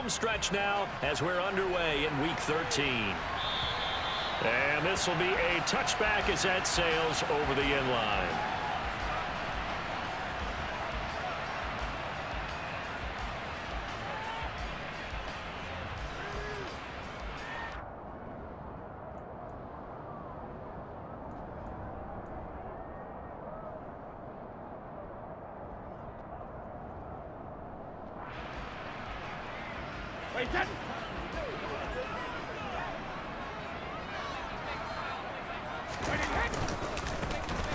home stretch now as we're underway in Week 13. And this will be a touchback as that sails over the end line.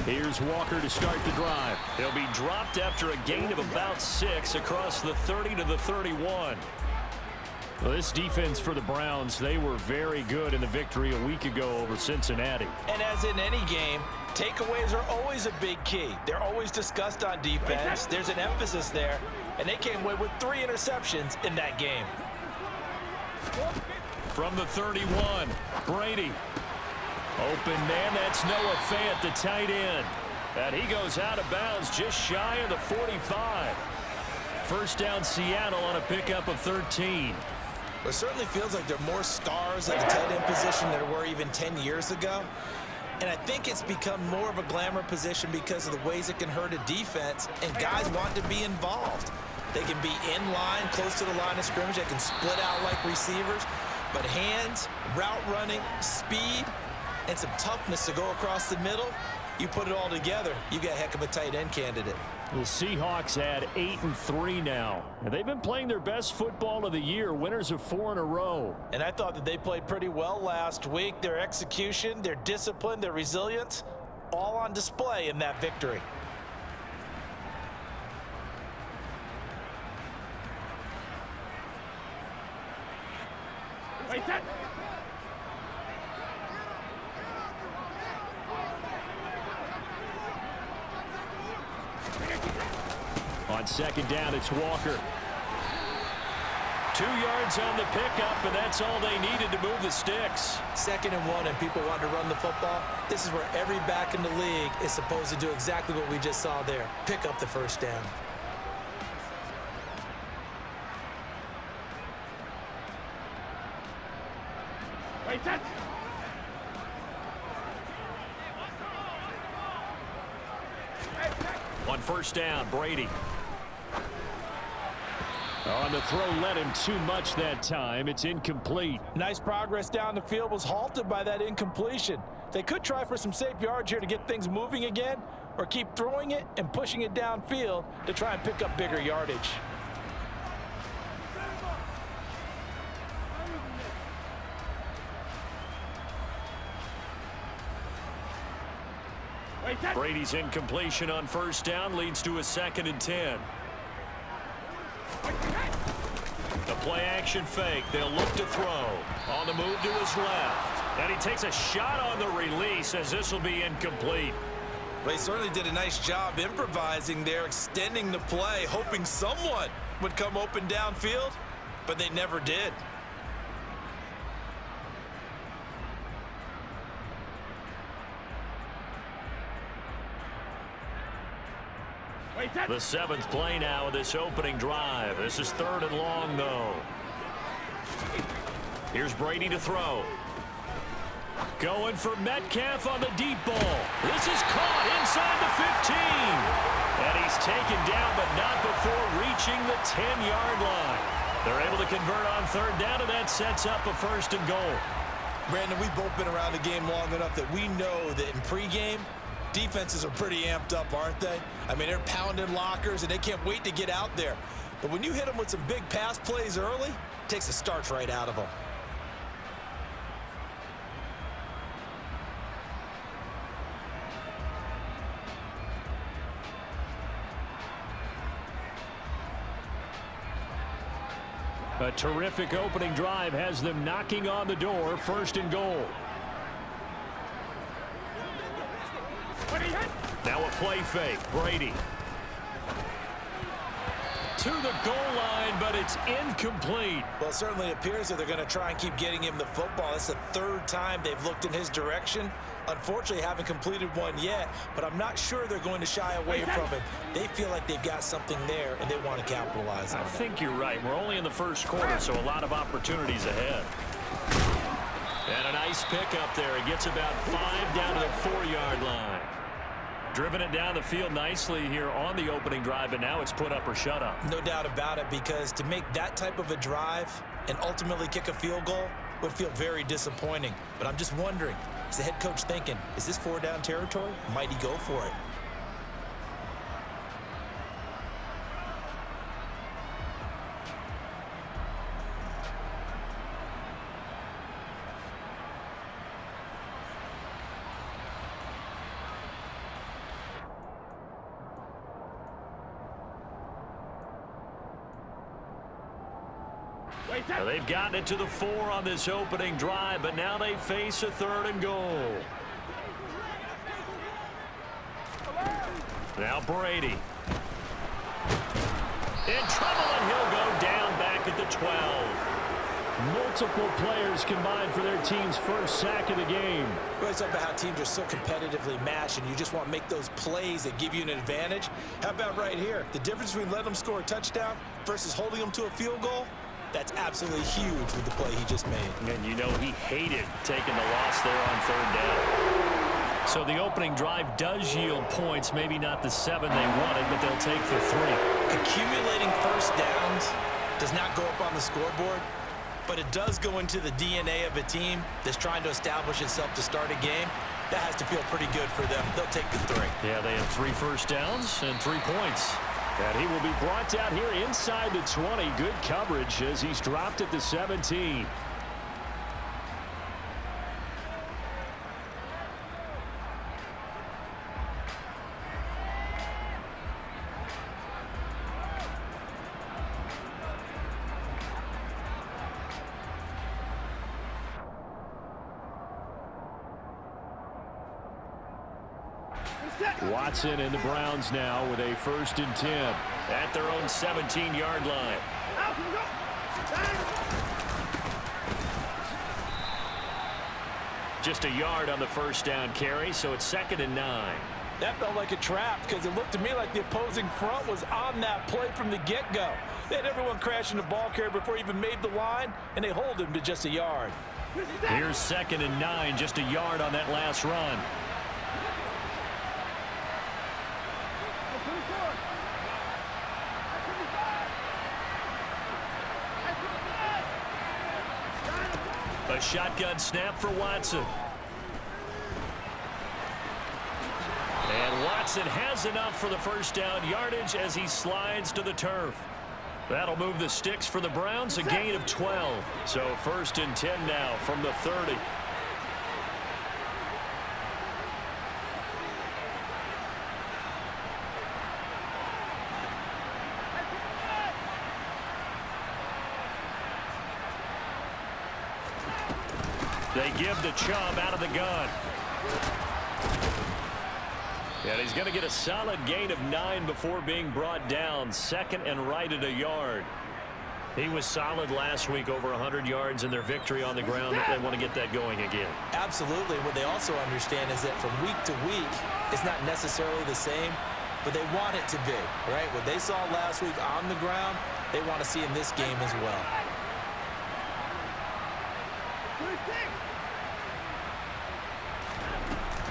Here's Walker to start the drive. He'll be dropped after a gain of about 6 across the 30 to the 31. Well, this defense for the Browns, they were very good in the victory a week ago over Cincinnati. And as in any game, takeaways are always a big key. They're always discussed on defense. There's an emphasis there, and they came away with 3 interceptions in that game. From the 31, Brady. Open man, that's Noah Fant, the tight end. And he goes out of bounds just shy of the 45. First down Seattle on a pickup of 13. It certainly feels like there are more stars at the tight end position than there were even 10 years ago. And I think it's become more of a glamour position because of the ways it can hurt a defense, and guys want to be involved. They can be in line, close to the line of scrimmage. They can split out like receivers. But hands, route running, speed, and some toughness to go across the middle, you put it all together, you got a heck of a tight end candidate. The Seahawks add 8-3 now. And they've been playing their best football of the year, winners of 4 in a row. And I thought that they played pretty well last week. Their execution, their discipline, their resilience, all on display in that victory. On second down, it's Walker. 2 yards on the pickup, and that's all they needed to move the sticks. 2nd and 1, and people want to run the football. This is where every back in the league is supposed to do exactly what we just saw there. Pick up the first down. On first down, Brady. On the throw, led him too much that time. It's incomplete. Nice progress down the field, was halted by that incompletion. They could try for some safe yards here to get things moving again, or keep throwing it and pushing it downfield to try and pick up bigger yardage. Brady's incompletion on first down leads to a 2nd and 10. The play action fake. They'll look to throw. On the move to his left. And he takes a shot on the release as this will be incomplete. They certainly did a nice job improvising there, extending the play, hoping someone would come open downfield, but they never did. The 7th play now of this opening drive. This is 3rd and long, though. Here's Brady to throw. Going for Metcalf on the deep ball. This is caught inside the 15. And he's taken down, but not before reaching the 10-yard line. They're able to convert on 3rd down, and that sets up a 1st and goal. Brandon, we've both been around the game long enough that we know that in pregame, defenses are pretty amped up, aren't they? I mean, they're pounding lockers, and they can't wait to get out there. But when you hit them with some big pass plays early, it takes the starch right out of them. A terrific opening drive has them knocking on the door. 1st and goal. Now a play fake. Brady. to the goal line, but it's incomplete. Well, it certainly appears that they're going to try and keep getting him the football. It's the third time they've looked in his direction. Unfortunately, haven't completed one yet, but I'm not sure they're going to shy away from him. They feel like they've got something there, and they want to capitalize on it. I think you're right. We're only in the first quarter, so a lot of opportunities ahead. And a nice pickup there. It gets about 5 down to the 4-yard line. Driven it down the field nicely here on the opening drive, but now it's put up or shut up. No doubt about it, because to make that type of a drive and ultimately kick a field goal would feel very disappointing. But I'm just wondering, is the head coach thinking, is this 4-down territory? Might he go for it? Well, they've gotten it to the 4 on this opening drive, but now they face a 3rd and goal. Now Brady. In trouble, and he'll go down back at the 12. Multiple players combined for their team's first sack of the game. Well, it's about how teams are so competitively matched, and you just want to make those plays that give you an advantage. How about right here? The difference between letting them score a touchdown versus holding them to a field goal? That's absolutely huge with the play he just made. And you know he hated taking the loss there on 3rd down. So the opening drive does yield points, maybe not the 7 they wanted, but they'll take the 3. Accumulating first downs does not go up on the scoreboard, but it does go into the DNA of a team that's trying to establish itself to start a game. That has to feel pretty good for them. They'll take the 3. Yeah, they have 3 first downs and 3 points. And he will be brought down here inside the 20. Good coverage as he's dropped at the 17. Watson and the Browns now with a 1st and 10 at their own 17-yard line. Just a yard on the 1st down carry, so it's 2nd and 9. That felt like a trap, because it looked to me like the opposing front was on that play from the get-go. They had everyone crashing the ball carrier before he even made the line, and they hold him to just a yard. Here's 2nd and 9, just a yard on that last run. A shotgun snap for Watson. And Watson has enough for the 1st down yardage as he slides to the turf. That'll move the sticks for the Browns, a gain of 12. So 1st and 10 now from the 30. They give the Chubb out of the gun. And he's going to get a solid gain of 9 before being brought down. 2nd and right at a yard. He was solid last week, over 100 yards in their victory on the ground. They want to get that going again. Absolutely. What they also understand is that from week to week, it's not necessarily the same, but they want it to be, right? What they saw last week on the ground, they want to see in this game as well.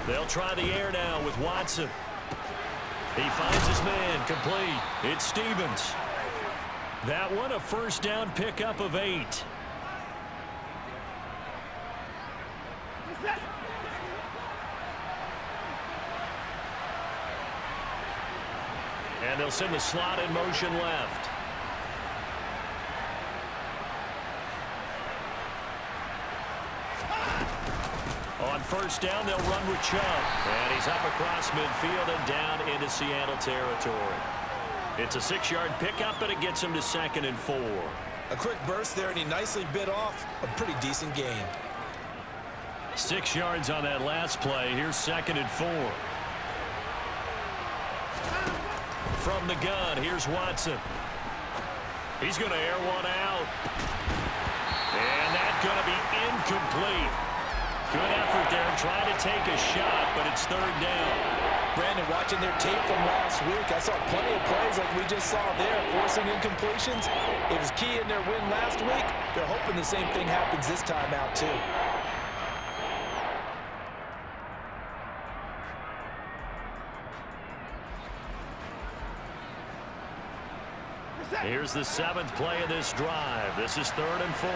They'll try the air now with Watson. He finds his man, complete. It's Stevens. That one, a 1st down pickup of 8. And they'll send the slot in motion left. On 1st down, they'll run with Chubb. And he's up across midfield and down into Seattle territory. It's a 6-yard pickup, but it gets him to 2nd and 4. A quick burst there, and he nicely bit off a pretty decent gain. 6 yards on that last play. Here's 2nd and 4. From the gun, here's Watson. He's going to air one out. And that's going to be incomplete. Good effort there trying to take a shot, but it's third down. Brandon, watching their tape from last week, I saw plenty of plays like we just saw there, forcing incompletions. It was key in their win last week. They're hoping the same thing happens this time out, too. Here's the 7th play of this drive. This is 3rd and 4.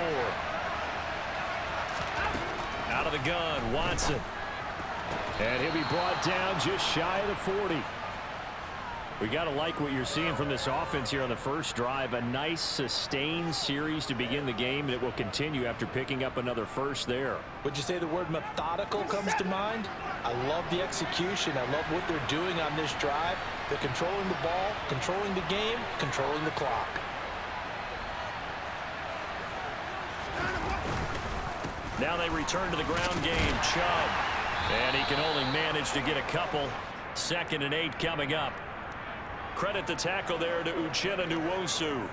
Out of the gun, Watson. And he'll be brought down just shy of the 40. We got to like what you're seeing from this offense here on the first drive. A nice sustained series to begin the game, and it will continue after picking up another first there. Would you say the word methodical comes to mind? I love the execution. I love what they're doing on this drive. They're controlling the ball, controlling the game, controlling the clock. Now they return to the ground game. Chubb. And he can only manage to get a couple. 2nd and 8 coming up. Credit the tackle there to Uchenna Nwosu.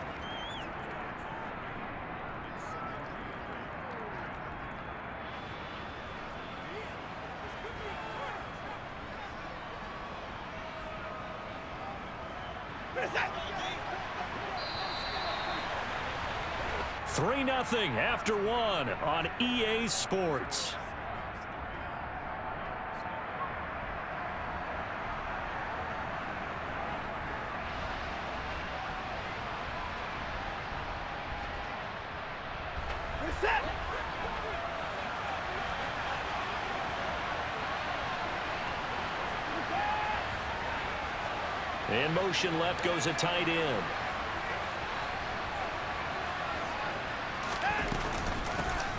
Three 3-0 after one on EA Sports. In motion left goes a tight end.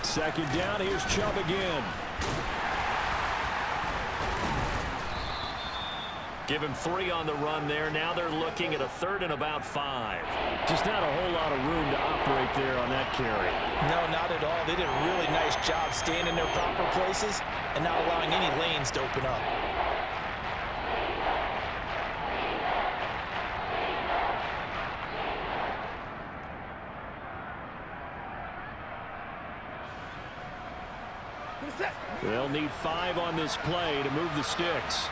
Second down, here's Chubb again. Give him 3 on the run there. Now they're looking at a 3rd and about 5. Just not a whole lot of room to operate there on that carry. No, not at all. They did a really nice job staying in their proper places and not allowing any lanes to open up. They'll need 5 on this play to move the sticks.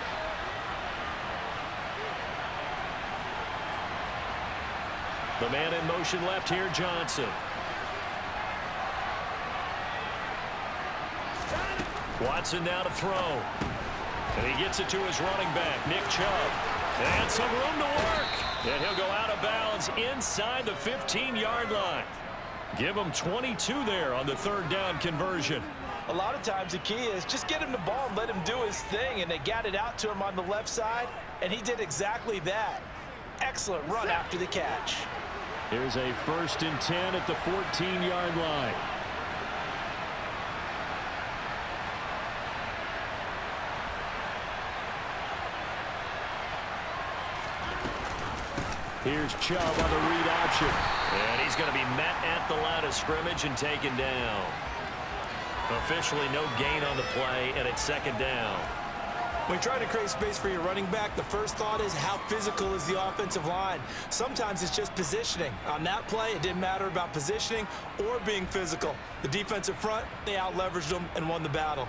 The man in motion left here, Johnson. Watson now to throw. And he gets it to his running back, Nick Chubb. And some room to work. And he'll go out of bounds inside the 15-yard line. Give him 22 there on the 3rd down conversion. A lot of times the key is just get him the ball and let him do his thing, and they got it out to him on the left side, and he did exactly that. Excellent run after the catch. Here's a 1st and 10 at the 14-yard line. Here's Chubb on the read option. And he's going to be met at the line of scrimmage and taken down. Officially no gain on the play, and it's 2nd down. When you try to create space for your running back, the first thought is how physical is the offensive line. Sometimes it's just positioning. On that play, it didn't matter about positioning or being physical. The defensive front, they out-leveraged them and won the battle.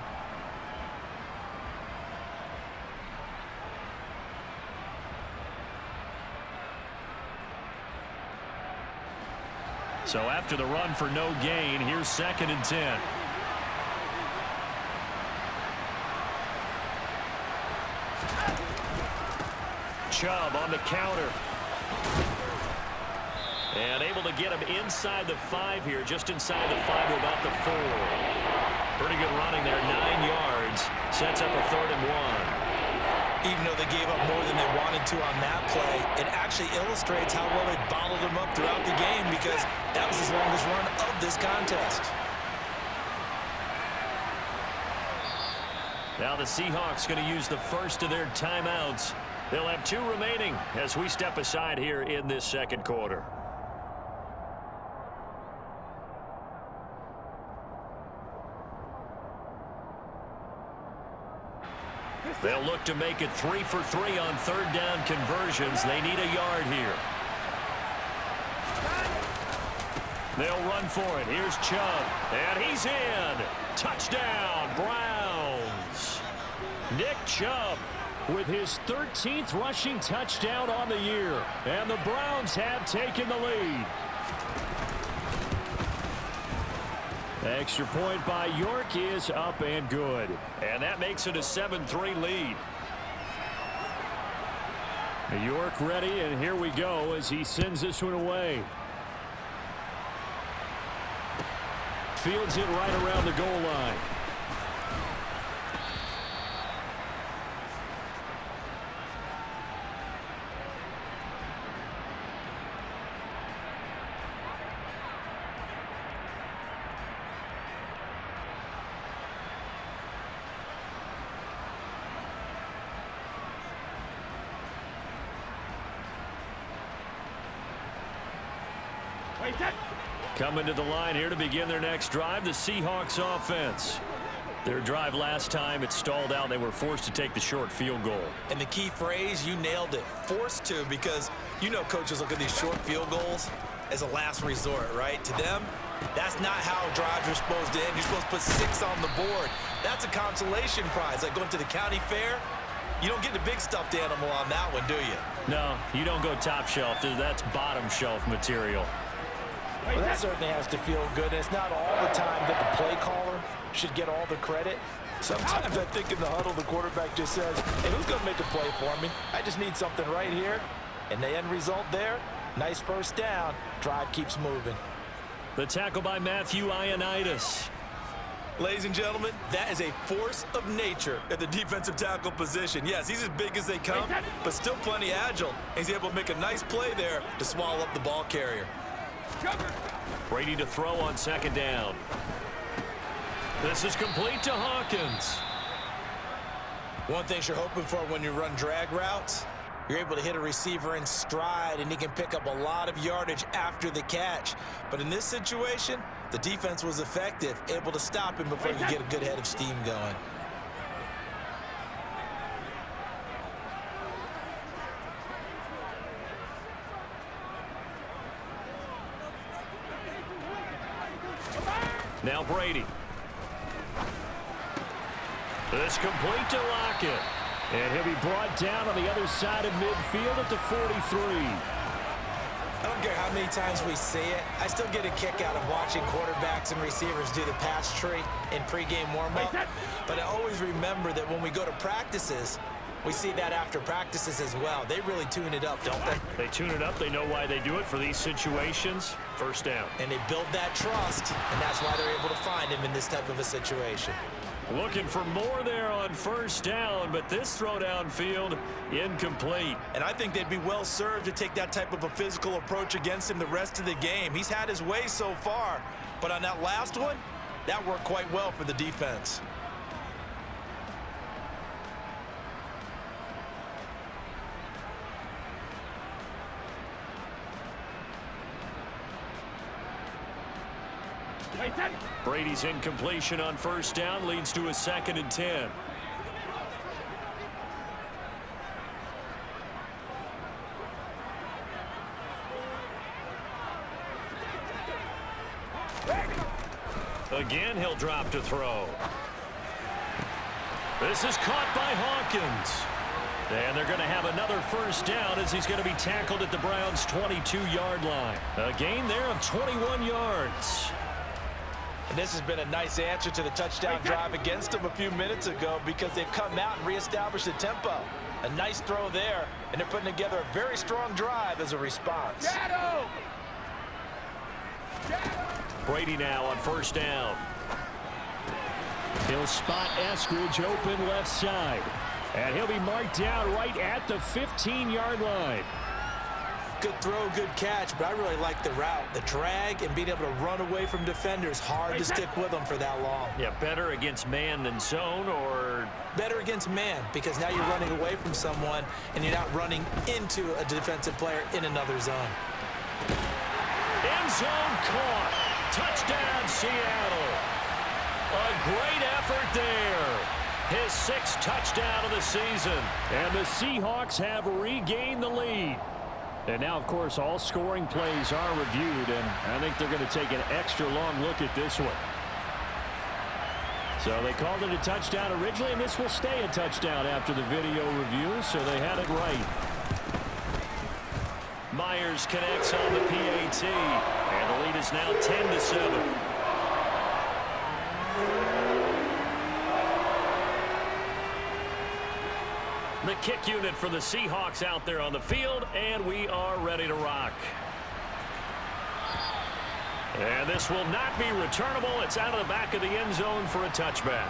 So after the run for no gain, here's 2nd and 10. Chubb on the counter. And able to get him inside the 5 here, just inside the 5 to about the 4. Pretty good running there, 9 yards. Sets up a 3rd and 1. Even though they gave up more than they wanted to on that play, it actually illustrates how well they bottled them up throughout the game, because that was his longest run of this contest. Now the Seahawks going to use the first of their timeouts. They'll have 2 remaining as we step aside here in this 2nd quarter. They'll look to make it 3 for 3 on 3rd down conversions. They need a yard here. They'll run for it. Here's Chubb. And he's in. Touchdown, Browns. Nick Chubb with his 13th rushing touchdown on the year. And the Browns have taken the lead. The extra point by York is up and good. And that makes it a 7-3 lead. York ready, and here we go as he sends this one away. Fields it right around the goal line. Coming to the line here to begin their next drive, the Seahawks offense. Their drive last time, it stalled out. They were forced to take the short field goal. And the key phrase, you nailed it, forced to, because you know coaches look at these short field goals as a last resort, right? To them, that's not how drives are supposed to end. You're supposed to put 6 on the board. That's a consolation prize, like going to the county fair. You don't get the big stuffed animal on that one, do you? No, you don't go top shelf. That's bottom shelf material. Well, that certainly has to feel good. And it's not all the time that the play caller should get all the credit. Sometimes I think in the huddle, the quarterback just says, hey, who's going to make a play for me? I just need something right here. And the end result there, nice first down. Drive keeps moving. The tackle by Matthew Ioannidis. Ladies and gentlemen, that is a force of nature at the defensive tackle position. Yes, he's as big as they come, but still plenty agile. He's able to make a nice play there to swallow up the ball carrier. Brady to throw on second down. This is complete to Hawkins. One thing you're hoping for when you run drag routes, you're able to hit a receiver in stride, and he can pick up a lot of yardage after the catch. But in this situation, the defense was effective, able to stop him before you get a good head of steam going. Now Brady. This complete to Lockett. And he'll be brought down on the other side of midfield at the 43. I don't care how many times we see it. I still get a kick out of watching quarterbacks and receivers do the pass tree in pregame warm-up. But I always remember that when we go to practices, we see that after practices as well. They really tune it up, don't they? They tune it up. They know why they do it for these situations. First down. And they build that trust, and that's why they're able to find him in this type of a situation. Looking for more there on first down, but this throw downfield incomplete. And I think they'd be well served to take that type of a physical approach against him the rest of the game. He's had his way so far, but on that last one, that worked quite well for the defense. Brady's incompletion on first down leads to a 2nd and 10. Again, he'll drop to throw. This is caught by Hawkins. And they're going to have another first down as he's going to be tackled at the Browns' 22-yard line. A gain there of 21 yards. And this has been a nice answer to the touchdown drive against them a few minutes ago because they've come out and reestablished the tempo. A nice throw there, and they're putting together a very strong drive as a response. Brady now on first down. He'll spot Eskridge open left side. And he'll be marked down right at the 15-yard line. Good throw, good catch, but I really like the route. The drag and being able to run away from defenders, hard to stick with them for that long. Yeah, better against man than zone, or? Better against man, because now you're running away from someone and you're not running into a defensive player in another zone. End zone caught. Touchdown, Seattle. A great effort there. His 6th touchdown of the season. And the Seahawks have regained the lead. And now, of course, all scoring plays are reviewed, and I think they're going to take an extra long look at this one. So they called it a touchdown originally, and this will stay a touchdown after the video review, so they had it right. Myers connects on the PAT, and the lead is now 10-7. The kick unit for the Seahawks out there on the field, and we are ready to rock. And this will not be returnable. It's out of the back of the end zone for a touchback.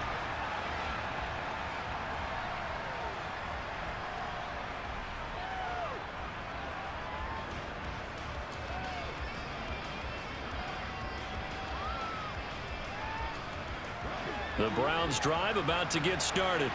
The Browns drive about to get started.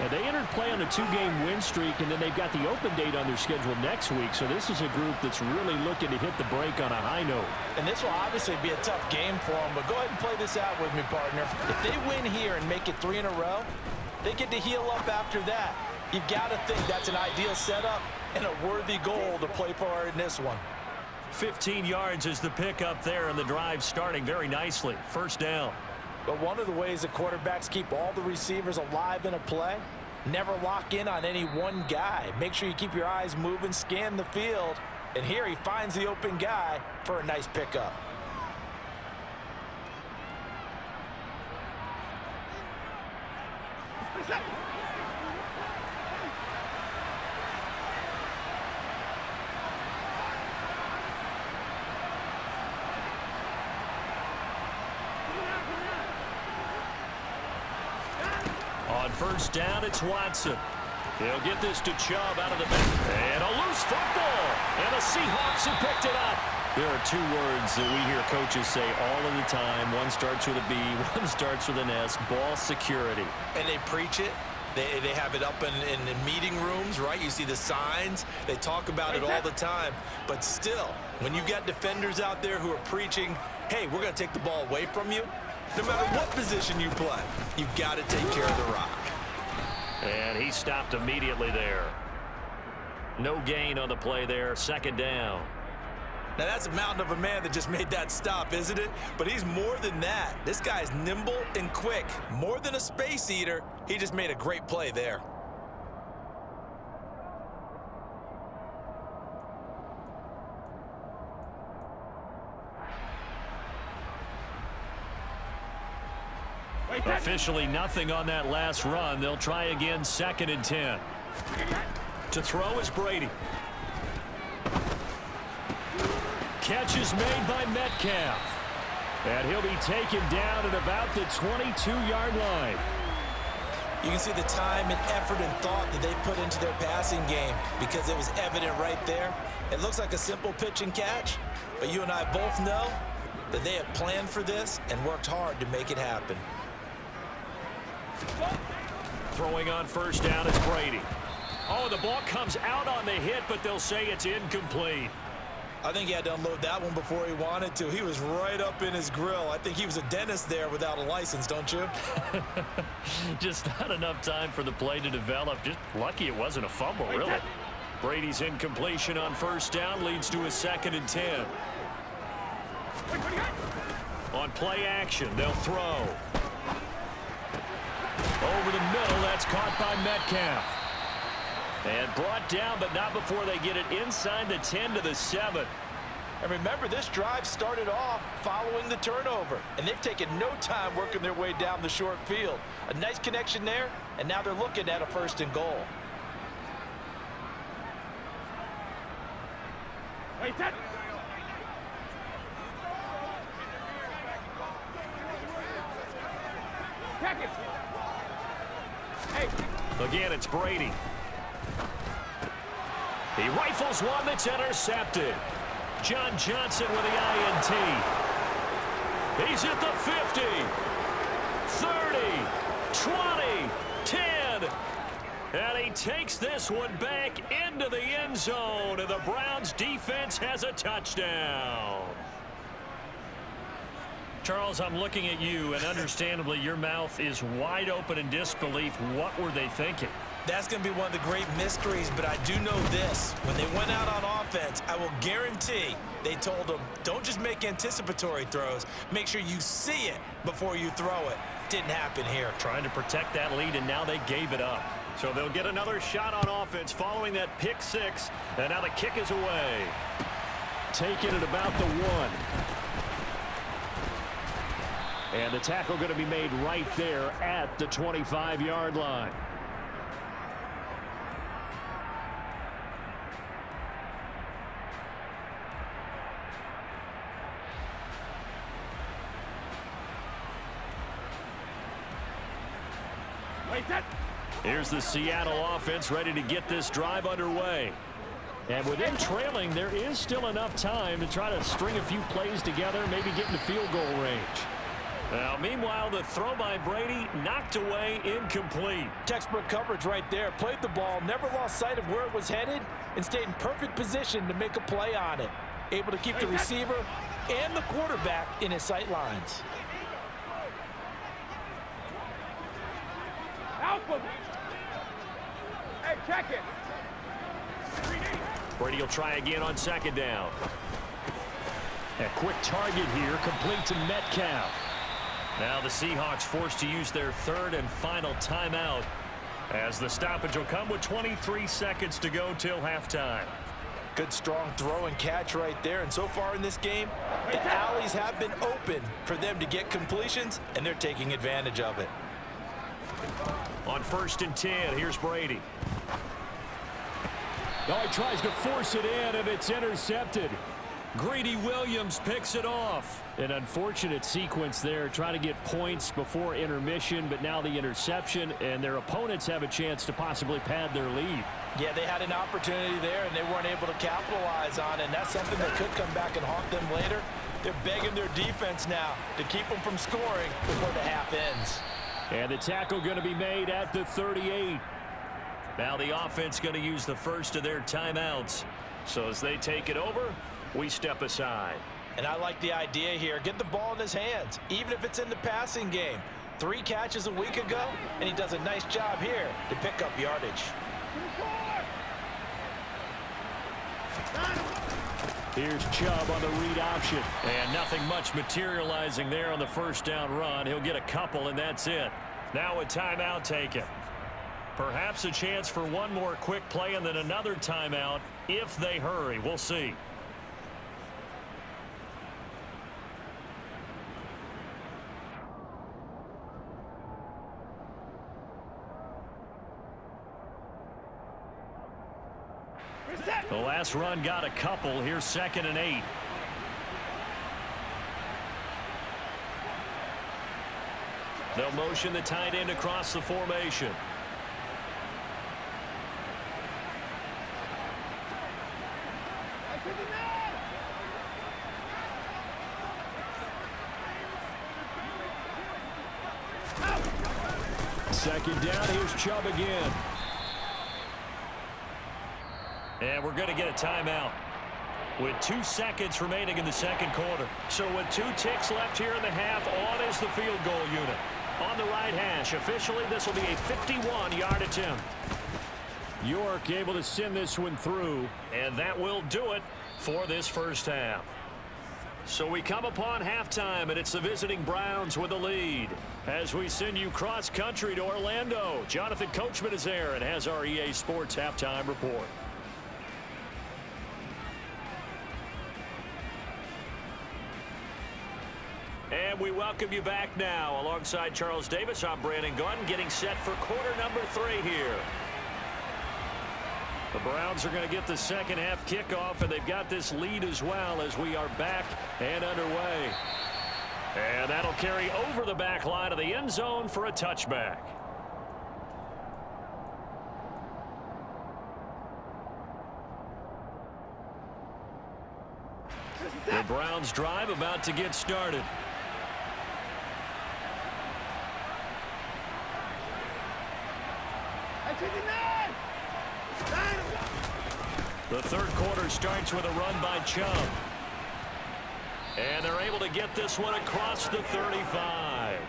And they entered play on a 2-game win streak, and then they've got the open date on their schedule next week. So this is a group that's really looking to hit the break on a high note. And this will obviously be a tough game for them, but go ahead and play this out with me, partner. If they win here and make it 3 in a row, they get to heal up after that. You've got to think that's an ideal setup and a worthy goal to play for in this one. 15 yards is the pickup there, and the drive starting very nicely. First down. But one of the ways that quarterbacks keep all the receivers alive in a play, never lock in on any one guy. Make sure you keep your eyes moving, scan the field. And here he finds the open guy for a nice pickup. On first down, it's Watson. He'll get this to Chubb out of the back. And a loose football. And the Seahawks have picked it up. There are 2 words that we hear coaches say all of the time. One starts with a B, one starts with an S. Ball security. And they preach it. They have it up in meeting rooms, right? You see the signs. They talk about it all the time. But still, when you've got defenders out there who are preaching, hey, we're going to take the ball away from you, no matter what position you play, you've got to take care of the rock. And he stopped immediately there. No gain on the play there. Second down. Now, that's a mountain of a man that just made that stop, isn't it? But he's more than that. This guy's nimble and quick. More than a space eater, he just made a great play there. Officially nothing on that last run. They'll try again, 2nd and 10. To throw is Brady. Catch is made by Metcalf. And he'll be taken down at about the 22-yard line. You can see the time and effort and thought that they put into their passing game because it was evident right there. It looks like a simple pitch and catch, but you and I both know that they have planned for this and worked hard to make it happen. Throwing on first down is Brady. Oh, the ball comes out on the hit, but they'll say it's incomplete. I think he had to unload that one before he wanted to. He was right up in his grill. I think he was a dentist there without a license, don't you? Just not enough time for the play to develop. Just lucky it wasn't a fumble, really. Brady's incompletion on first down leads to a 2nd and 10. On play action, they'll throw. Over the middle, that's caught by Metcalf. And brought down, but not before they get it inside the 10 to the 7. And remember, this drive started off following the turnover, and they've taken no time working their way down the short field. A nice connection there, and now they're looking at a 1st and goal. Again, it's Brady. He rifles one that's intercepted. John Johnson with the INT. He's at the 50, 30, 20, 10. And he takes this one back into the end zone, and the Browns defense has a touchdown. Charles, I'm looking at you, and understandably your mouth is wide open in disbelief. What were they thinking? That's going to be one of the great mysteries, but I do know this. When they went out on offense, I will guarantee they told them, don't just make anticipatory throws. Make sure you see it before you throw it. Didn't happen here. Trying to protect that lead, and now they gave it up. So they'll get another shot on offense following that pick six, and now the kick is away. Taking it about the 1. And the tackle going to be made right there at the 25-yard line. Here's the Seattle offense ready to get this drive underway. And with them trailing, there is still enough time to try to string a few plays together, maybe get into field goal range. Now, meanwhile, the throw by Brady knocked away, incomplete. Textbook coverage right there. Played the ball, never lost sight of where it was headed, and stayed in perfect position to make a play on it. Able to keep the receiver and the quarterback in his sight lines. Hey, check it. Brady will try again on second down. A quick target here, complete to Metcalf. Now the Seahawks forced to use their third and final timeout, as the stoppage will come with 23 seconds to go till halftime. Good strong throw and catch right there. And so far in this game, the alleys have been open for them to get completions, and they're taking advantage of it. On 1st and 10, here's Brady. Oh, he tries to force it in, and it's intercepted. Greedy Williams picks it off. An unfortunate sequence there, trying to get points before intermission, but now the interception, and their opponents have a chance to possibly pad their lead. Yeah, they had an opportunity there, and they weren't able to capitalize on it, and that's something that could come back and haunt them later. They're begging their defense now to keep them from scoring before the half ends. And the tackle going to be made at the 38. Now the offense going to use the first of their timeouts. So as they take it over, we step aside. And I like the idea here. Get the ball in his hands, even if it's in the passing game. 3 catches a week ago, and he does a nice job here to pick up yardage. Here's Chubb on the read option. And nothing much materializing there on the first down run. He'll get a couple, and that's it. Now a timeout taken. Perhaps a chance for one more quick play and then another timeout if they hurry. We'll see. The last run got a couple. Here's 2nd and 8. They'll motion the tight end across the formation. Second down, here's Chubb again. And we're going to get a timeout with 2 seconds remaining in the second quarter. So with 2 ticks left here in the half, on is the field goal unit. On the right hash, officially this will be a 51-yard attempt. York able to send this one through. And that will do it for this first half. So we come upon halftime, and it's the visiting Browns with the lead. As we send you cross-country to Orlando, Jonathan Coachman is there and has our EA Sports halftime report. And we welcome you back now. Alongside Charles Davis, I'm Brandon Gunn, getting set for quarter number 3 here. The Browns are going to get the second half kickoff, and they've got this lead as well as we are back and underway. And that'll carry over the back line of the end zone for a touchback. The Browns drive about to get started. The third quarter starts with a run by Chubb. And they're able to get this one across the 35.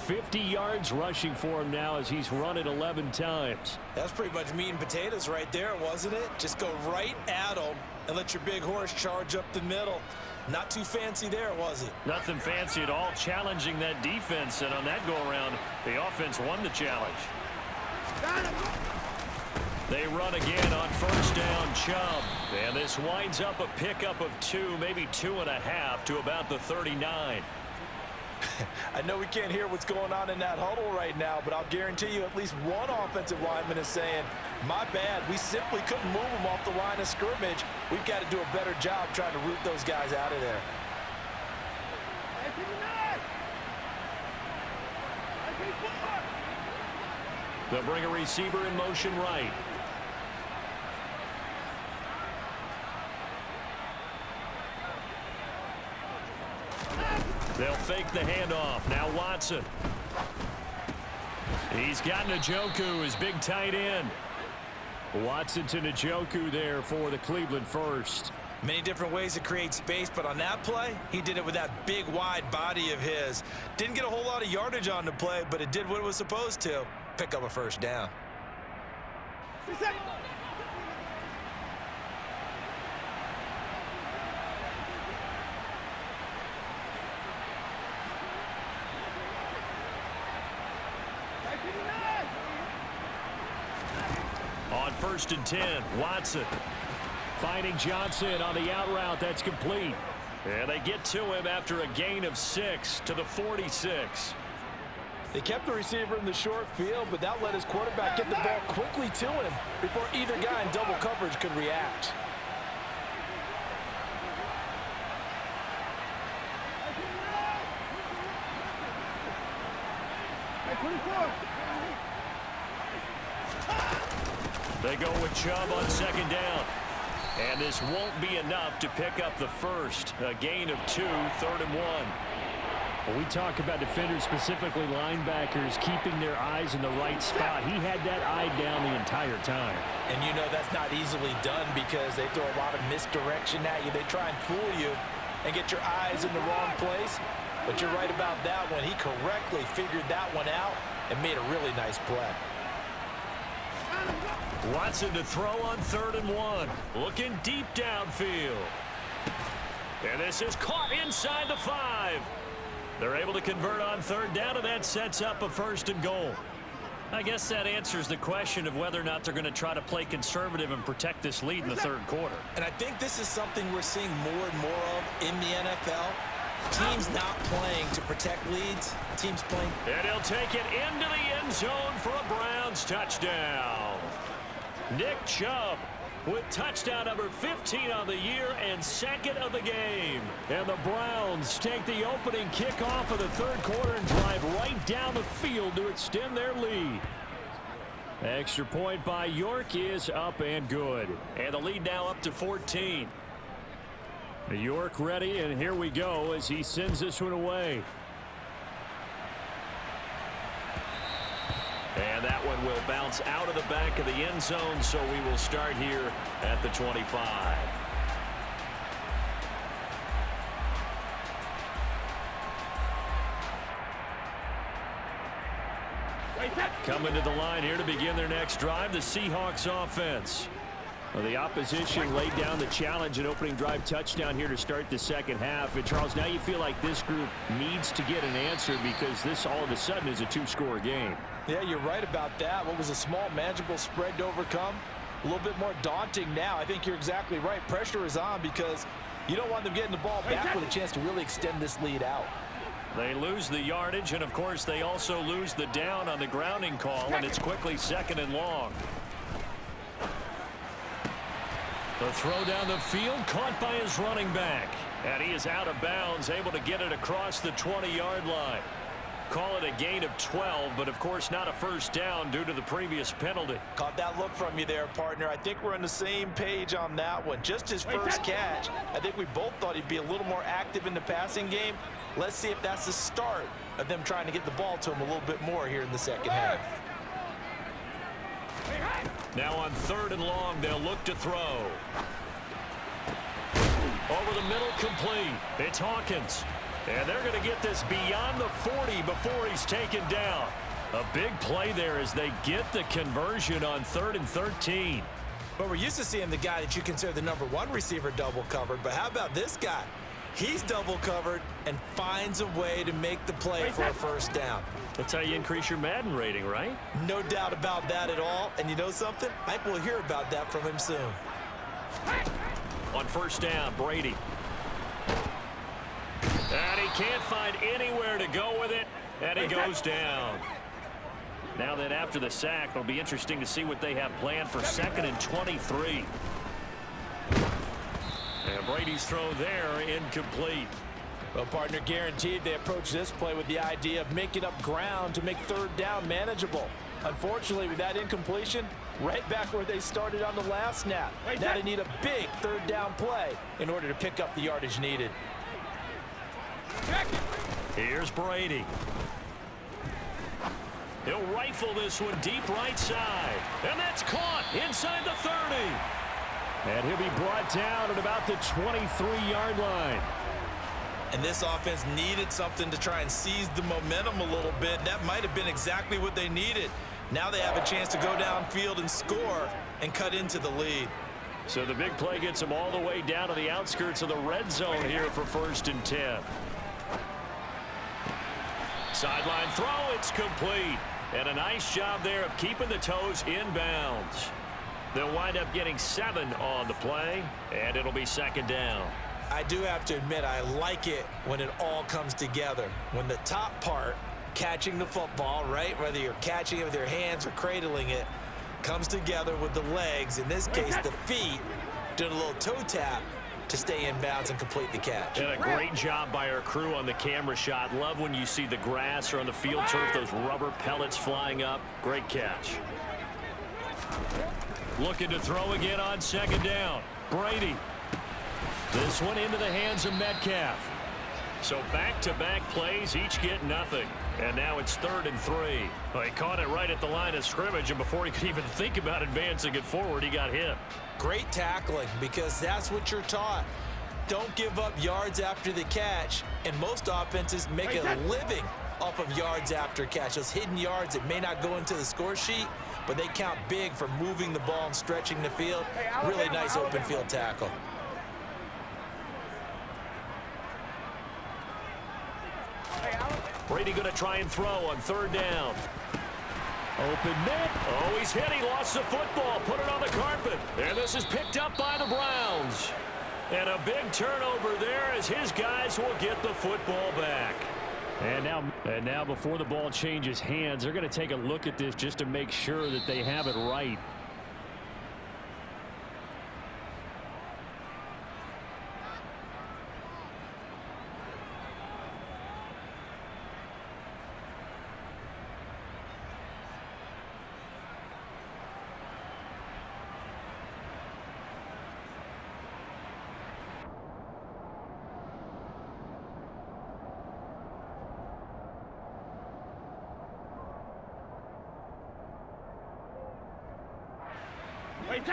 50 yards rushing for him now as he's run it 11 times. That's pretty much meat and potatoes right there, wasn't it? Just go right at him and let your big horse charge up the middle. Not too fancy there, was it? Nothing fancy at all, challenging that defense, and on that go-around, the offense won the challenge. They run again on first down, Chubb. And this winds up a pickup of 2, maybe 2.5 to about the 39. I know we can't hear what's going on in that huddle right now, but I'll guarantee you at least one offensive lineman is saying, my bad, we simply couldn't move them off the line of scrimmage. We've got to do a better job trying to root those guys out of there. They'll bring a receiver in motion right. They'll fake the handoff. Now Watson. He's got Njoku, his big tight end. Watson to Njoku there for the Cleveland first. Many different ways to create space, but on that play, he did it with that big, wide body of his. Didn't get a whole lot of yardage on the play, but it did what it was supposed to. Pick up a first down. On 1st and 10, Watson. Finding Johnson on the out route. That's complete. And they get to him after a gain of 6 to the 46. They kept the receiver in the short field, but that let his quarterback get the ball quickly to him before either guy in double coverage could react. They go with Chubb on 2nd down. And this won't be enough to pick up the first. A gain of 2, 3rd and 1. When we talk about defenders, specifically linebackers, keeping their eyes in the right spot, he had that eye down the entire time. And you know that's not easily done because they throw a lot of misdirection at you. They try and fool you and get your eyes in the wrong place. But you're right about that one. He correctly figured that one out and made a really nice play. Watson to throw on 3rd and 1. Looking deep downfield. And this is caught inside the 5. They're able to convert on 3rd down, and that sets up a 1st and goal. I guess that answers the question of whether or not they're going to try to play conservative and protect this lead in the 3rd quarter. And I think this is something we're seeing more and more of in the NFL. Teams not playing to protect leads. Teams playing. And he'll take it into the end zone for a Browns touchdown. Nick Chubb with touchdown number 15 on the year and 2nd of the game. And the Browns take the opening kickoff of the 3rd quarter and drive right down the field to extend their lead. Extra point by York is up and good. And the lead now up to 14. York ready, and here we go as he sends this one away. And that one will bounce out of the back of the end zone, so we will start here at the 25. Coming to the line here to begin their next drive, the Seahawks offense. Well, the opposition laid down the challenge and opening drive touchdown here to start the 2nd half. And, Charles, now you feel like this group needs to get an answer because this all of a sudden is a 2-score game. Yeah, you're right about that. What was a small, manageable spread to overcome? A little bit more daunting now. I think you're exactly right. Pressure is on because you don't want them getting the ball back with a chance to really extend this lead out. They lose the yardage, and, of course, they also lose the down on the grounding call, and it's quickly 2nd and long. The throw down the field, caught by his running back. And he is out of bounds, able to get it across the 20-yard line. Call it a gain of 12, but of course not a first down due to the previous penalty. Caught that look from you there, partner. I think we're on the same page on that one. Just his first catch, I think we both thought he'd be a little more active in the passing game. Let's see if that's the start of them trying to get the ball to him a little bit more here in the 2nd half. Now on 3rd and long, they'll look to throw. Over the middle, complete. It's Hawkins. And they're going to get this beyond the 40 before he's taken down. A big play there as they get the conversion on 3rd and 13. But we're used to seeing the guy that you consider the #1 receiver double covered. But how about this guy? He's double covered and finds a way to make the play for a first down. That's how you increase your Madden rating, right? No doubt about that at all. And you know something? I think we'll hear about that from him soon. On first down, Brady. And he can't find anywhere to go with it. And he goes down. Now then, after the sack, it'll be interesting to see what they have planned for 2nd and 23. And Brady's throw there incomplete. Well, partner, guaranteed they approach this play with the idea of making up ground to make 3rd down manageable. Unfortunately, with that incompletion, right back where they started on the last snap. Now they need a big 3rd down play in order to pick up the yardage needed. Here's Brady. He'll rifle this one deep right side. And that's caught inside the 30. And he'll be brought down at about the 23-yard line. And this offense needed something to try and seize the momentum a little bit. That might have been exactly what they needed. Now they have a chance to go downfield and score and cut into the lead. So the big play gets them all the way down to the outskirts of the red zone here for 1st and 10. Sideline throw, it's complete. And a nice job there of keeping the toes inbounds. They'll wind up getting 7 on the play, and it'll be 2nd down. I do have to admit, I like it when it all comes together. When the top part, catching the football, right, whether you're catching it with your hands or cradling it, comes together with the legs, in this case the feet, doing a little toe tap to stay in bounds and complete the catch. And a great job by our crew on the camera shot. Love when you see the grass or on the field turf, those rubber pellets flying up. Great catch. Looking to throw again on 2nd down. Brady. This one into the hands of Metcalf. So back-to-back plays, each get nothing. And now it's 3rd and 3. Well, he caught it right at the line of scrimmage, and before he could even think about advancing it forward, he got hit. Great tackling, because that's what you're taught. Don't give up yards after the catch, and most offenses make a living off of yards after catch. Those hidden yards that may not go into the score sheet, but they count big for moving the ball and stretching the field. Really nice open field tackle. Brady going to try and throw on 3rd down. Open net. Oh, he's hit. He lost the football. Put it on the carpet. And this is picked up by the Browns. And a big turnover there as his guys will get the football back. And now before the ball changes hands, they're going to take a look at this just to make sure that they have it right.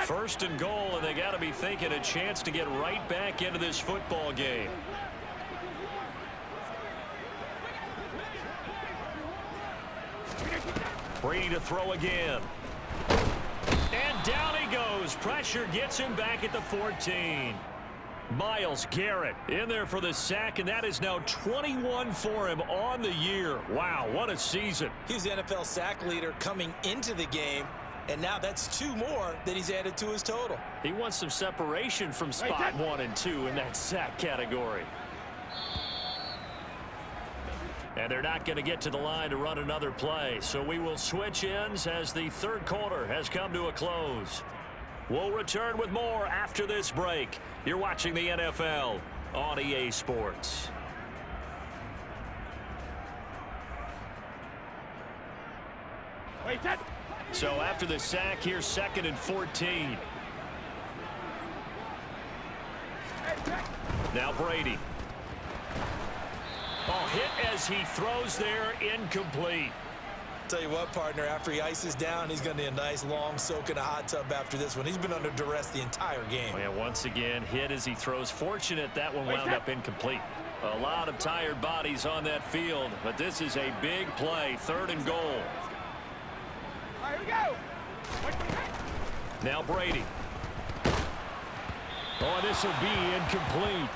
First and goal, and they got to be thinking a chance to get right back into this football game. Brady to throw again. And down he goes. Pressure gets him back at the 14. Myles Garrett in there for the sack, and that is now 21 for him on the year. Wow, what a season. He's the NFL sack leader coming into the game, and now that's 2 more that he's added to his total. He wants some separation from spot 1 and 2 in that sack category. And they're not going to get to the line to run another play, so we will switch ends as the 3rd quarter has come to a close. We'll return with more after this break. You're watching the NFL on EA Sports. So after the sack, here's 2nd and 14. Now Brady. Oh, hit as he throws there, incomplete. Tell you what, partner, after he ices down, he's going to need a nice long soak in a hot tub after this one. He's been under duress the entire game. Oh, yeah, once again, hit as he throws. Fortunate that one wound up incomplete. A lot of tired bodies on that field, but this is a big play, 3rd and goal. All right, here we go. Now Brady. Oh, this will be incomplete.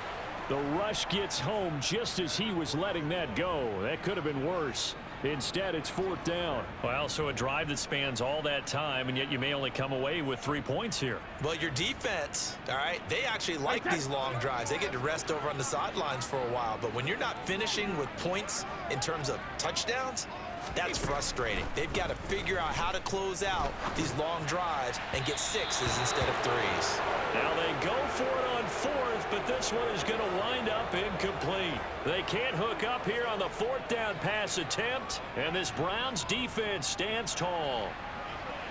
The rush gets home just as he was letting that go. That could have been worse. Instead, it's 4th down. Well, so a drive that spans all that time, and yet you may only come away with 3 points here. Well, your defense, all right, they actually like these long drives. They get to rest over on the sidelines for a while. But when you're not finishing with points in terms of touchdowns, that's frustrating. They've got to figure out how to close out these long drives and get 6s instead of 3s. Now they go for it on 4th, but this one is going to wind up incomplete. They can't hook up here on the 4th down pass attempt, and this Browns defense stands tall.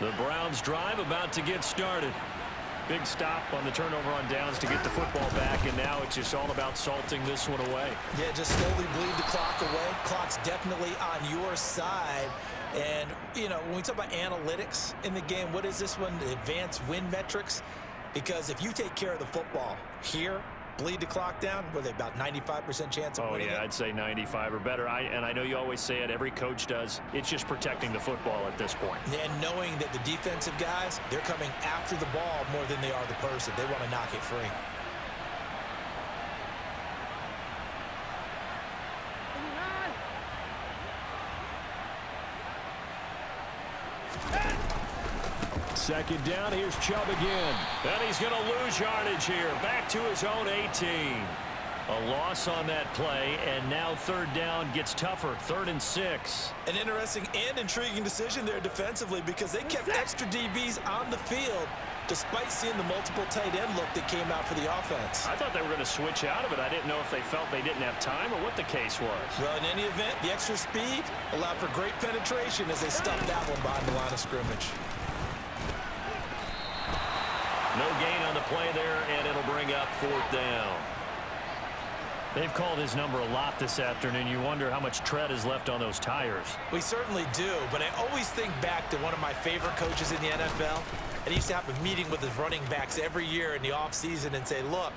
The Browns drive about to get started. Big stop on the turnover on downs to get the football back, and now it's just all about salting this one away. Yeah, just slowly bleed the clock away. Clock's definitely on your side. And, you know, when we talk about analytics in the game, what is this one? The advanced win metrics? Because if you take care of the football here, bleed the clock down, were they about 95% chance of winning it? I'd say 95 or better. And I know you always say it, every coach does. It's just protecting the football at this point. And knowing that the defensive guys, they're coming after the ball more than they are the person. They want to knock it free. Second down, here's Chubb again. And he's going to lose yardage here. Back to his own 18. A loss on that play, and now 3rd down gets tougher. 3rd and 6. An interesting and intriguing decision there defensively because they kept extra DBs on the field despite seeing the multiple tight end look that came out for the offense. I thought they were going to switch out of it. I didn't know if they felt they didn't have time or what the case was. Well, in any event, the extra speed allowed for great penetration as they stuffed that one behind the line of scrimmage. No gain on the play there, and it'll bring up 4th down. They've called his number a lot this afternoon. You wonder how much tread is left on those tires. We certainly do, but I always think back to one of my favorite coaches in the NFL. And he used to have a meeting with his running backs every year in the offseason and say, look,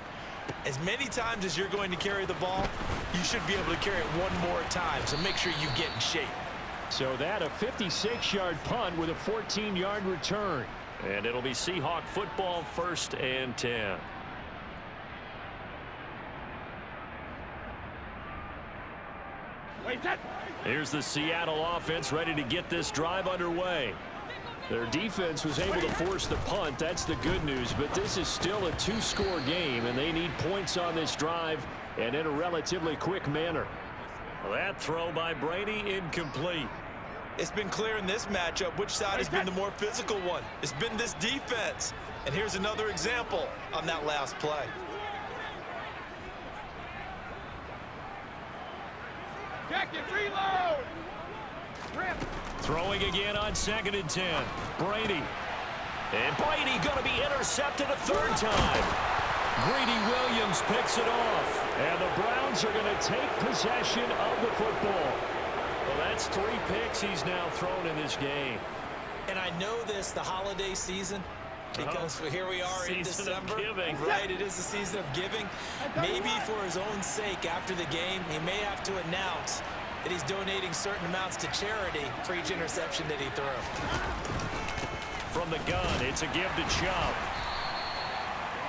as many times as you're going to carry the ball, you should be able to carry it one more time, so make sure you get in shape. So that a 56-yard punt with a 14-yard return. And it'll be Seahawk football, 1st and 10. Here's the Seattle offense ready to get this drive underway. Their defense was able to force the punt. That's the good news. But this is still a 2-score game, and they need points on this drive and in a relatively quick manner. Well, that throw by Brady incomplete. It's been clear in this matchup which side has been the more physical one. It's been this defense. And here's another example on that last play. Check it, reload. Rip. Throwing again on 2nd and 10. Brady. And Brady going to be intercepted a 3rd time. Greedy Williams picks it off. And the Browns are going to take possession of the football. Well, that's 3 picks he's now thrown in this game. And I know this, the holiday season, because here we are in December. Season of giving. Right, it is the season of giving. Maybe for his own sake after the game, he may have to announce that he's donating certain amounts to charity for each interception that he threw. From the gun, it's a give to Chubb.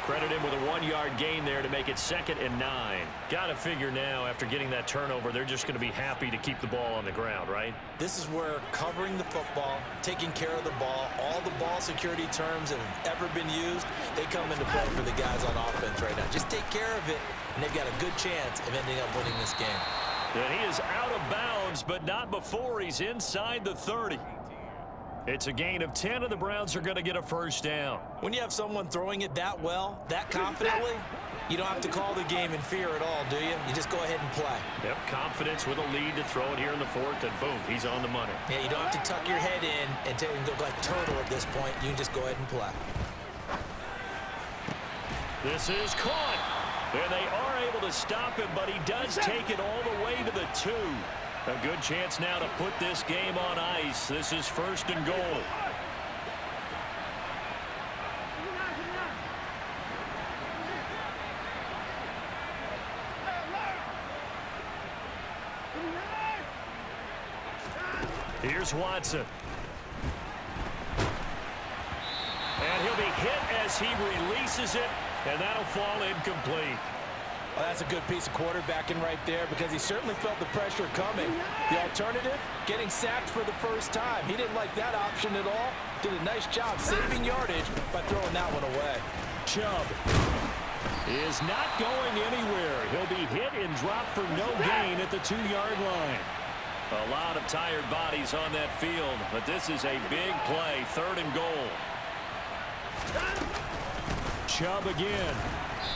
Credit him with a 1-yard gain there to make it 2nd and 9. Got to figure now, after getting that turnover, they're just going to be happy to keep the ball on the ground, right? This is where covering the football, taking care of the ball, all the ball security terms that have ever been used, they come into play for the guys on offense right now. Just take care of it, and they've got a good chance of ending up winning this game. And he is out of bounds, but not before he's inside the 30. It's a gain of 10, and the Browns are going to get a 1st down. When you have someone throwing it that well, that confidently, you don't have to call the game in fear at all, do you? You just go ahead and play. Yep, confidence with a lead to throw it here in the 4th, and boom, he's on the money. Yeah, you don't have to tuck your head in and go like turtle at this point. You can just go ahead and play. This is caught. And they are able to stop him, but he does take it all the way to the 2. A good chance now to put this game on ice. This is 1st and goal. Here's Watson. And he'll be hit as he releases it, and that'll fall incomplete. Well, that's a good piece of quarterbacking right there because he certainly felt the pressure coming. The alternative, getting sacked for the first time. He didn't like that option at all. Did a nice job saving yardage by throwing that one away. Chubb is not going anywhere. He'll be hit and dropped for no gain at the 2-yard line. A lot of tired bodies on that field, but this is a big play, 3rd and goal. Chubb again.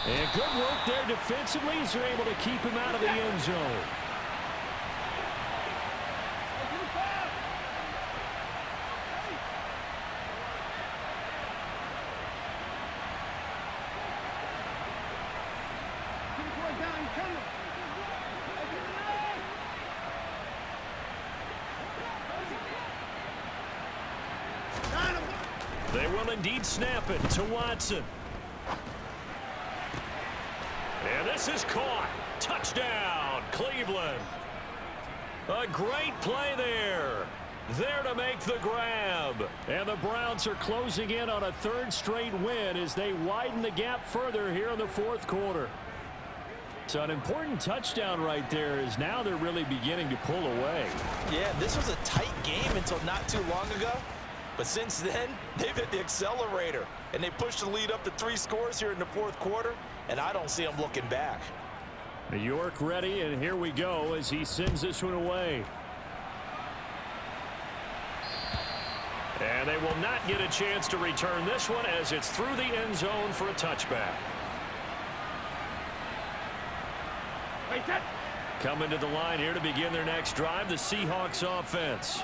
And good work there defensively as they're able to keep him out of the end zone. They will indeed snap it to Watson. And this is caught. Touchdown, Cleveland. A great play there. There to make the grab. And the Browns are closing in on a 3rd straight win as they widen the gap further here in the 4th quarter. So an important touchdown right there is now they're really beginning to pull away. Yeah, this was a tight game until not too long ago. But since then, they've hit the accelerator. And they pushed the lead up to 3 scores here in the 4th quarter. And I don't see them looking back. New York ready, and here we go as he sends this one away. And they will not get a chance to return this one as it's through the end zone for a touchback. Coming to the line here to begin their next drive, the Seahawks offense.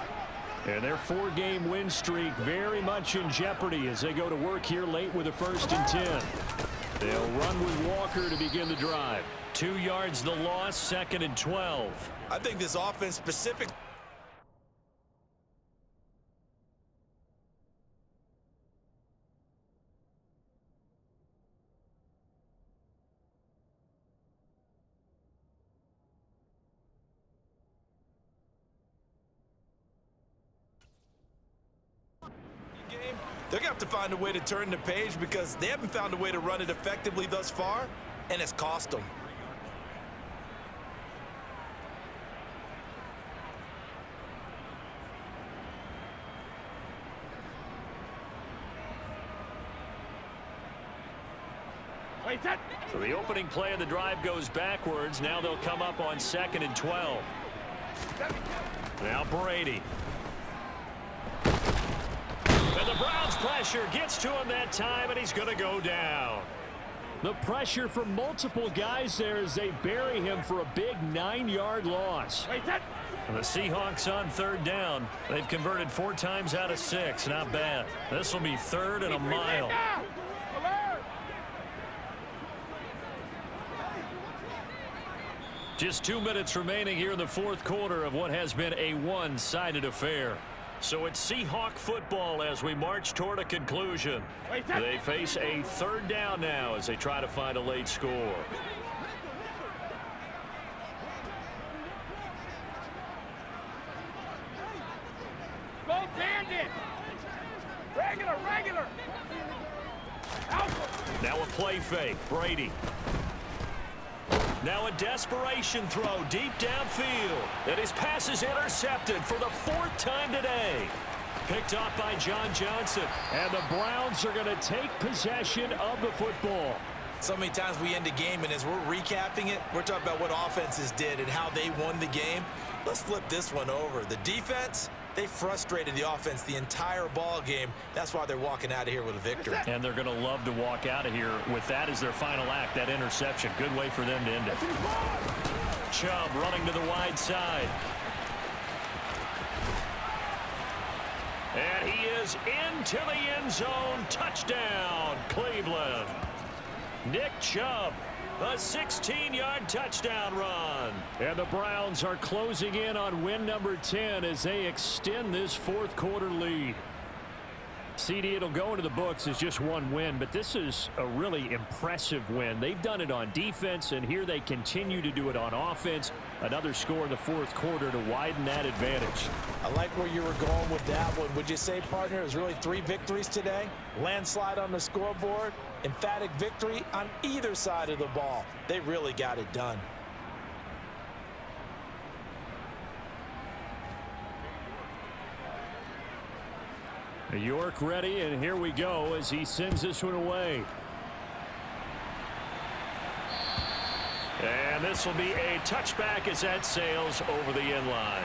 And their 4-game win streak very much in jeopardy as they go to work here late with a 1st and 10. They'll run with Walker to begin the drive. 2 yards the loss, 2nd and 12. I think this offense specific. They're going to have to find a way to turn the page because they haven't found a way to run it effectively thus far, and it's cost them. So the opening play of the drive goes backwards. Now they'll come up on 2nd and 12. Now Brady. And the Browns pressure gets to him that time, and he's going to go down. The pressure from multiple guys there as they bury him for a big 9-yard loss. And the Seahawks on 3rd down. They've converted 4 times out of 6. Not bad. This will be 3rd and a mile. Just 2 minutes remaining here in the 4th quarter of what has been a one-sided affair. So it's Seahawk football as we march toward a conclusion. They face a 3rd down now as they try to find a late score. Go bandit! Regular! Now a play fake. Brady. Now a desperation throw deep downfield. And his pass is intercepted for the 4th time today. Picked off by John Johnson. And the Browns are going to take possession of the football. So many times we end a game, and as we're recapping it, we're talking about what offenses did and how they won the game. Let's flip this one over. The defense, they frustrated the offense the entire ball game. That's why they're walking out of here with a victory. And they're going to love to walk out of here with that as their final act, that interception. Good way for them to end it. Chubb running to the wide side. And he is into the end zone. Touchdown, Cleveland. Nick Chubb, a 16-yard touchdown run. And the Browns are closing in on win number 10 as they extend this 4th quarter lead. CD, it'll go into the books as just one win, but this is a really impressive win. They've done it on defense, and here they continue to do it on offense. Another score in the fourth quarter to widen that advantage. I like where you were going with that one. Would you say, partner, it was really 3 victories today? Landslide on the scoreboard, emphatic victory on either side of the ball. They really got it done. York ready, and here we go as he sends this one away. And this will be a touchback as that sails over the end line.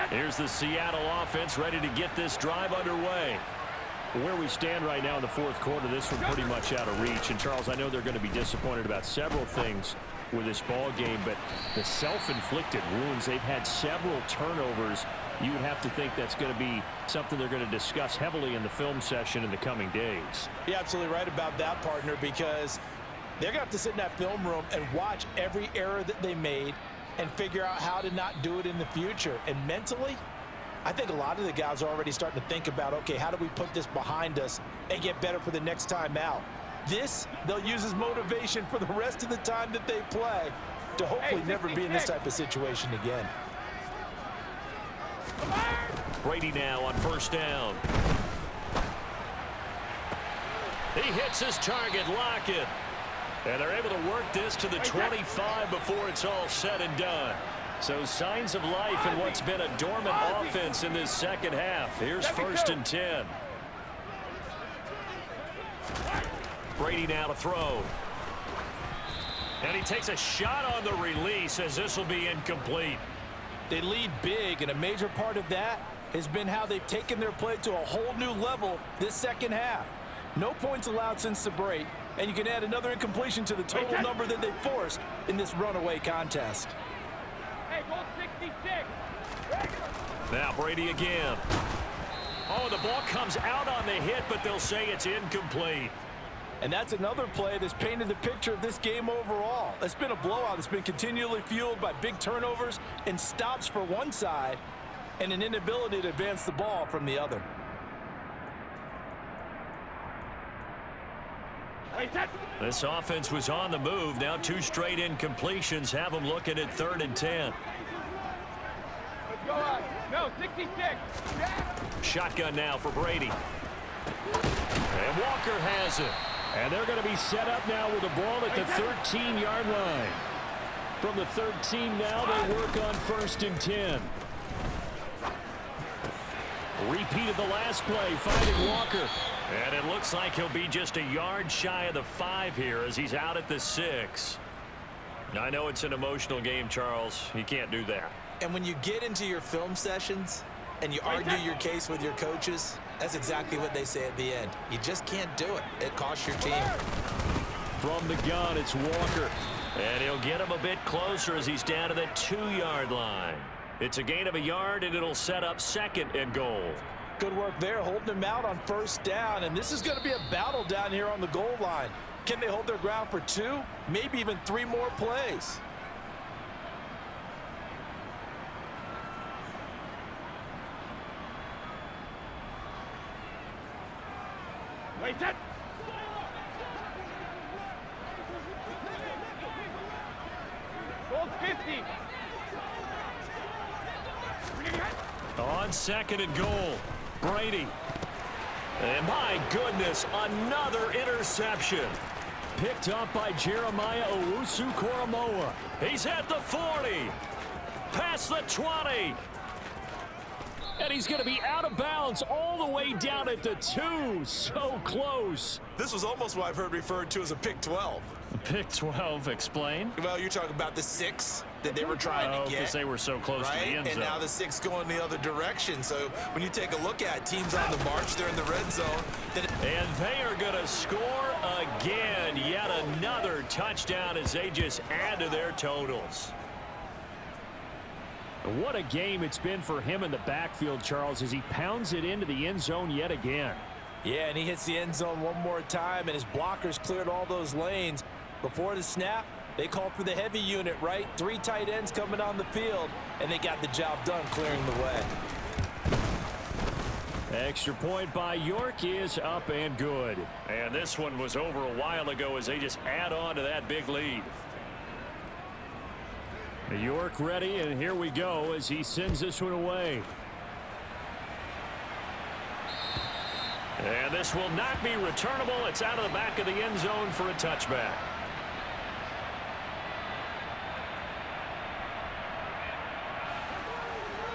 Here's the Seattle offense ready to get this drive underway. Where we stand right now in the fourth quarter, this one pretty much out of reach. And, Charles, I know they're going to be disappointed about several things with this ball game, but the self-inflicted wounds, they've had several turnovers. You would have to think that's going to be something they're going to discuss heavily in the film session in the coming days. You're absolutely right about that, partner, because they're going to have to sit in that film room and watch every error that they made and figure out how to not do it in the future. And mentally, I think a lot of the guys are already starting to think about, okay, how do we put this behind us and get better for the next time out? This, they'll use as motivation for the rest of the time that they play to hopefully never be in this type of situation again. Brady now on first down. He hits his target, Lockett. And they're able to work this to the 25 before it's all said and done. So signs of life in what's been a dormant offense in this second half. Here's first and 10. Brady now to throw. And he takes a shot on the release as this will be incomplete. They lead big, and a major part of that has been how they've taken their play to a whole new level this second half. No points allowed since the break, and you can add another incompletion to the total number that they forced in this runaway contest. Hey, goal 66. Now Brady again. Oh, the ball comes out on the hit, but they'll say it's incomplete. And that's another play that's painted the picture of this game overall. It's been a blowout. It's been continually fueled by big turnovers and stops for one side and an inability to advance the ball from the other. This offense was on the move. Now 2 straight incompletions have them looking at 3rd and 10. Let's go out. No, 66. Shotgun now for Brady. And Walker has it. And they're going to be set up now with the ball at the 13-yard line. From the 13 now, they work on first and 10. Repeated the last play, finding Walker. And it looks like he'll be just a yard shy of the 5 here as he's out at the 6. I know it's an emotional game, Charles. You can't do that. And when you get into your film sessions and you argue your case with your coaches, that's exactly what they say at the end. You just can't do it. It costs your team. From the gun, it's Walker. And he'll get him a bit closer as he's down to the 2-yard line. It's a gain of a yard, and it'll set up 2nd and goal. Good work there, holding him out on first down. And this is going to be a battle down here on the goal line. Can they hold their ground for 2, maybe even 3 more plays? Wait, that. Goal 50. On 2nd and goal, Brady. And my goodness, another interception. Picked up by Jeremiah Owusu-Koramoah. He's at the 40. Past the 20. And he's going to be out of bounds all the way down at the 2. So close. This was almost what I've heard referred to as a pick 12. Pick 12, explain. Well, you're talking about the 6 that they were trying to get. Because they were so close to the end zone. And now the 6 going the other direction. So when you take a look at teams on the march, they're in the red zone. And they are going to score again. Yet another touchdown as they just add to their totals. What a game it's been for him in the backfield, Charles, as he pounds it into the end zone yet again. Yeah, and he hits the end zone one more time, and his blockers cleared all those lanes. Before the snap, They called for the heavy unit, right? 3 tight ends coming on the field, and they got the job done clearing the way. Extra point by York is up and good. And this one was over a while ago as they just add on to that big lead. York ready, and here we go as he sends this one away. And this will not be returnable. It's out of the back of the end zone for a touchback.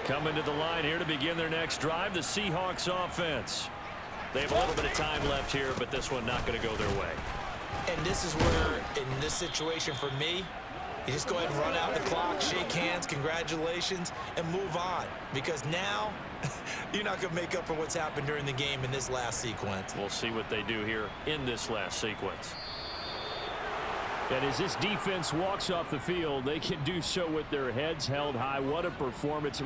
Coming to the line here to begin their next drive, the Seahawks offense. They have a little bit of time left here, but this one not going to go their way. And this is where, in this situation for me, you just go ahead and run out the clock, shake hands, congratulations, and move on. Because now, you're not going to make up for what's happened during the game in this last sequence. We'll see what they do here in this last sequence. And as this defense walks off the field, they can do so with their heads held high. What a performance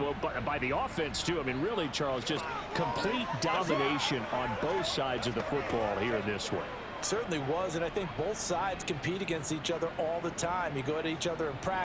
by the offense, too. I mean, really, Charles, just complete domination on both sides of the football here in this one. Certainly was, and I think both sides compete against each other all the time. You go at each other in practice.